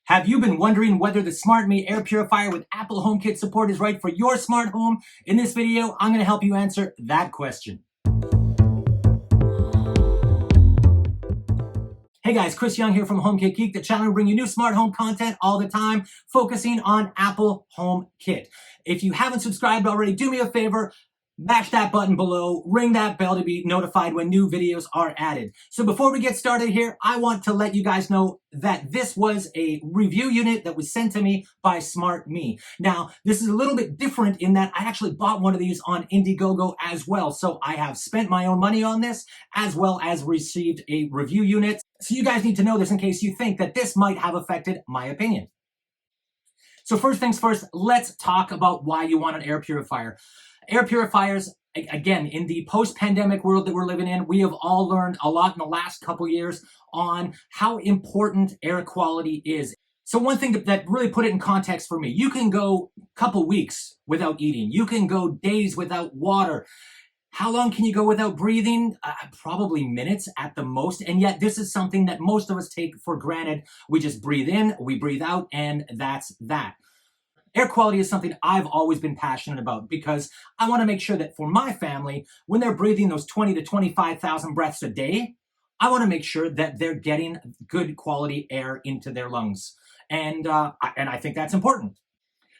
Have you been wondering whether the Smartmi Air Purifier with Apple HomeKit support is right for your smart home? In this video, I'm going to help you answer that question. Hey guys, Chris Young here from HomeKit Geek, the channel to bring you new smart home content all the time, focusing on Apple HomeKit. If you haven't subscribed already, do me a favor, mash that button below, ring that bell to be notified when new videos are added. So before we get started here, I want to let you guys know that this was a review unit that was sent to me by Smartmi. Now, this is a little bit different in that I actually bought one of these on Indiegogo as well. So I have spent my own money on this as well as received a review unit. So you guys need to know this in case you think that this might have affected my opinion. So first things first, let's talk about why you want an air purifier. Air purifiers, again, in the post-pandemic world that we're living in, we have all learned a lot in the last couple years on how important air quality is. So one thing that really put it in context for me, you can go a couple weeks without eating. You can go days without water. How long can you go without breathing? Probably minutes at the most. And yet this is something that most of us take for granted. We just breathe in, we breathe out, and that's that. Air quality is something I've always been passionate about because I want to make sure that for my family, when they're breathing those 20 to 25,000 breaths a day, I want to make sure that they're getting good quality air into their lungs. And I think that's important.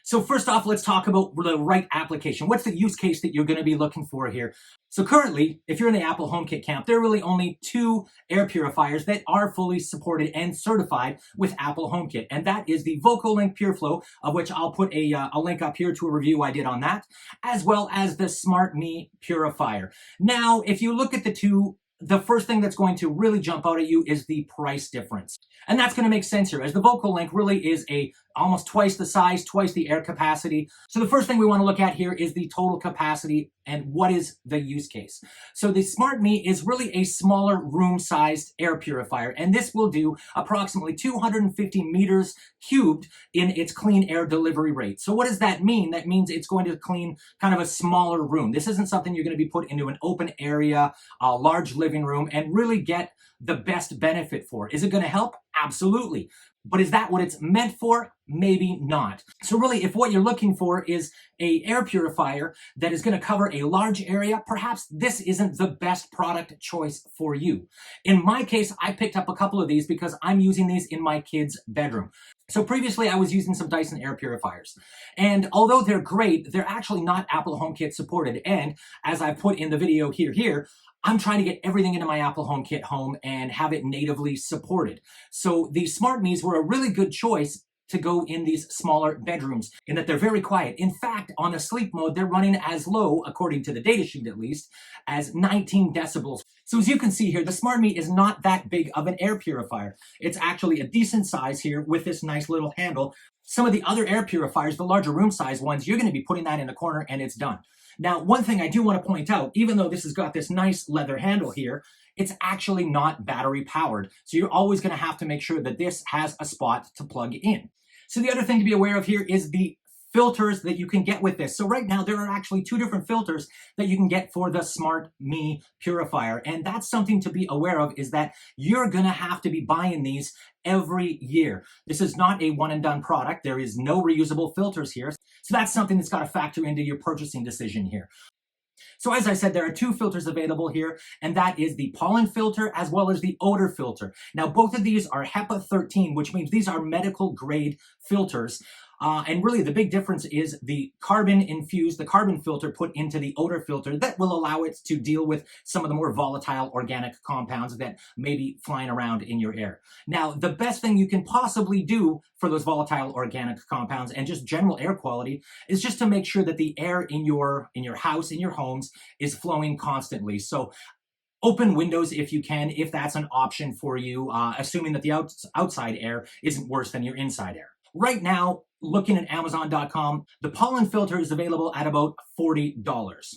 So first off, let's talk about the right application. What's the use case that you're going to be looking for here? So currently, if you're in the Apple HomeKit camp, there are really only two air purifiers that are fully supported and certified with Apple HomeKit. And that is the Vocolinc PureFlow, of which I'll put a link up here to a review I did on that, as well as the Smartmi Purifier. Now, if you look at the two, the first thing that's going to really jump out at you is the price difference. And that's going to make sense here, as the Vocolinc really is almost twice the size, twice the air capacity. So the first thing we want to look at here is the total capacity and what is the use case. So the Smartmi is really a smaller room-sized air purifier, and this will do approximately 250 meters cubed in its clean air delivery rate. So what does that mean? That means it's going to clean kind of a smaller room. This isn't something you're going to be put into an open area, a large living room, and really get the best benefit for. Is it going to help? Absolutely. But is that what it's meant for? Maybe not. So really, if what you're looking for is an air purifier that is going to cover a large area, perhaps this isn't the best product choice for you. In my case, I picked up a couple of these because I'm using these in my kids' bedroom. So previously, I was using some Dyson air purifiers. And although they're great, they're actually not Apple HomeKit supported. And as I put in the video here, I'm trying to get everything into my Apple HomeKit home and have it natively supported. So the Smartmis were a really good choice to go in these smaller bedrooms in that they're very quiet. In fact, on a sleep mode, they're running as low, according to the datasheet at least, as 19 decibels. So as you can see here, the Smartmi is not that big of an air purifier. It's actually a decent size here with this nice little handle. Some of the other air purifiers, the larger room size ones, you're going to be putting that in a corner and it's done. Now, one thing I do want to point out, even though this has got this nice leather handle here, it's actually not battery powered. So you're always going to have to make sure that this has a spot to plug in. So the other thing to be aware of here is the filters that you can get with this. So right now, there are actually two different filters that you can get for the Smartmi Purifier. And that's something to be aware of, is that you're going to have to be buying these every year. This is not a one and done product. There is no reusable filters here. So that's something that's got to factor into your purchasing decision here. So as I said, there are two filters available here, and that is the Pollen filter as well as the Oder filter. Now, both of these are HEPA 13, which means these are medical grade filters. And really the big difference is the carbon filter put into the Oder filter that will allow it to deal with some of the more volatile organic compounds that may be flying around in your air. Now, the best thing you can possibly do for those volatile organic compounds and just general air quality is just to make sure that the air in your house, in your homes, is flowing constantly. So open windows if you can, if that's an option for you, assuming that the outside air isn't worse than your inside air. Right now, looking at Amazon.com, the Pollen filter is available at about $40.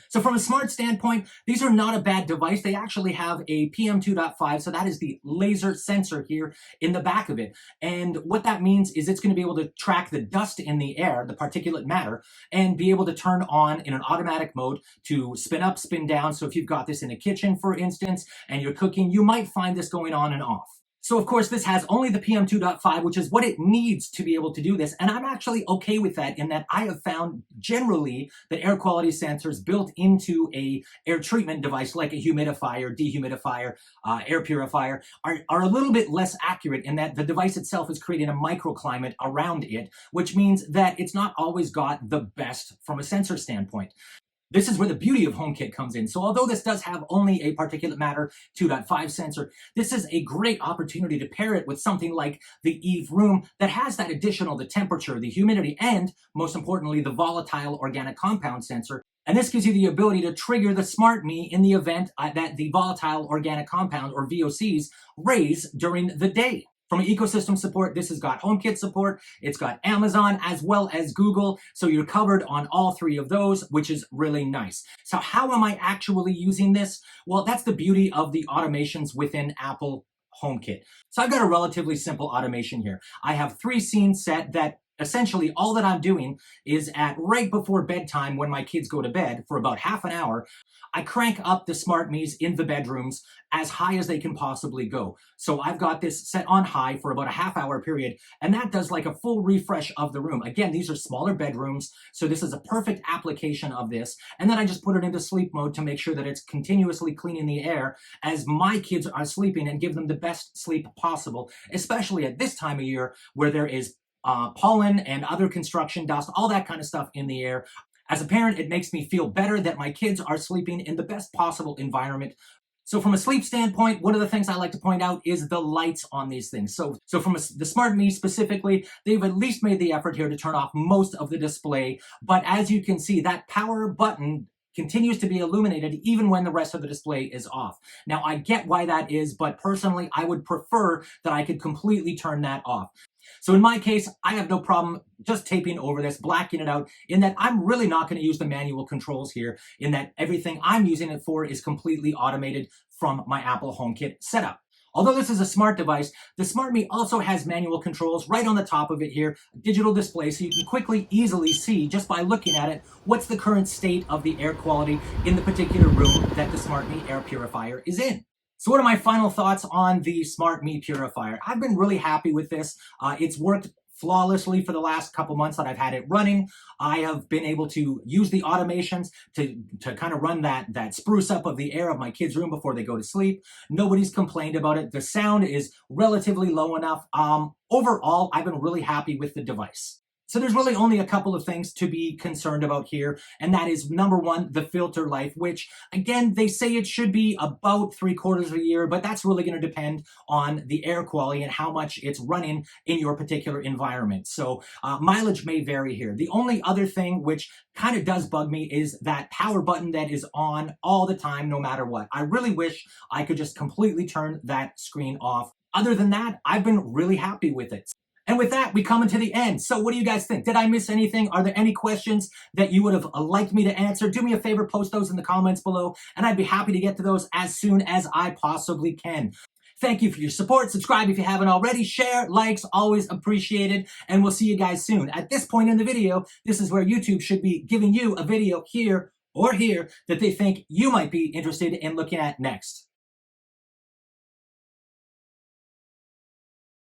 So from a smart standpoint, these are not a bad device. They actually have a PM2.5, so that is the laser sensor here in the back of it. And what that means is it's going to be able to track the dust in the air, the particulate matter, and be able to turn on in an automatic mode to spin up, spin down. So if you've got this in a kitchen, for instance, and you're cooking, you might find this going on and off. So of course this has only the PM 2.5, which is what it needs to be able to do this. And I'm actually okay with that in that I have found generally that air quality sensors built into a air treatment device like a humidifier, dehumidifier, air purifier are a little bit less accurate in that the device itself is creating a microclimate around it, which means that it's not always got the best from a sensor standpoint. This is where the beauty of HomeKit comes in. So although this does have only a particulate matter 2.5 sensor, this is a great opportunity to pair it with something like the Eve Room that has that additional, the temperature, the humidity, and most importantly, the volatile organic compound sensor. And this gives you the ability to trigger the Smartmi in the event that the volatile organic compound, or VOCs, raise during the day. From an ecosystem support, this has got HomeKit support, it's got Amazon as well as Google, so you're covered on all three of those, which is really nice. So how am I actually using this? Well, that's the beauty of the automations within Apple HomeKit. So I've got a relatively simple automation here. I have 3 scenes set that essentially all that I'm doing is at right before bedtime when my kids go to bed for about half an hour, I crank up the Smartmis in the bedrooms as high as they can possibly go. So I've got this set on high for about a half-hour period, and that does like a full refresh of the room. Again, these are smaller bedrooms, so this is a perfect application of this. And then I just put it into sleep mode to make sure that it's continuously cleaning the air as my kids are sleeping and give them the best sleep possible, especially at this time of year where there is pollen and other construction dust, all that kind of stuff in the air. As a parent, it makes me feel better that my kids are sleeping in the best possible environment. So from a sleep standpoint, one of the things I like to point out is the lights on these things. So from the Smartmi specifically, they've at least made the effort here to turn off most of the display. But as you can see, that power button continues to be illuminated even when the rest of the display is off. Now, I get why that is, but personally, I would prefer that I could completely turn that off. So in my case, I have no problem just taping over this, blacking it out, in that I'm really not going to use the manual controls here, in that everything I'm using it for is completely automated from my Apple HomeKit setup. Although this is a smart device, the Smartmi also has manual controls right on the top of it here, digital display, so you can quickly, easily see, just by looking at it, what's the current state of the air quality in the particular room that the Smartmi Air Purifier is in. So what are my final thoughts on the Smartmi Purifier? I've been really happy with this. It's worked flawlessly for the last couple months that I've had it running. I have been able to use the automations to kind of run that spruce up of the air of my kids' room before they go to sleep. Nobody's complained about it. The sound is relatively low enough. Overall, I've been really happy with the device. So there's really only a couple of things to be concerned about here, and that is number one, the filter life, which again, they say it should be about 3/4 of a year, but that's really going to depend on the air quality and how much it's running in your particular environment. So mileage may vary here. The only other thing which kind of does bug me is that power button that is on all the time, no matter what. I really wish I could just completely turn that screen off. Other than that, I've been really happy with it. And with that, we come to the end. So what do you guys think? Did I miss anything? Are there any questions that you would have liked me to answer? Do me a favor, post those in the comments below, and I'd be happy to get to those as soon as I possibly can. Thank you for your support. Subscribe if you haven't already. Share, likes, always appreciated. And we'll see you guys soon. At this point in the video, this is where YouTube should be giving you a video here or here that they think you might be interested in looking at next.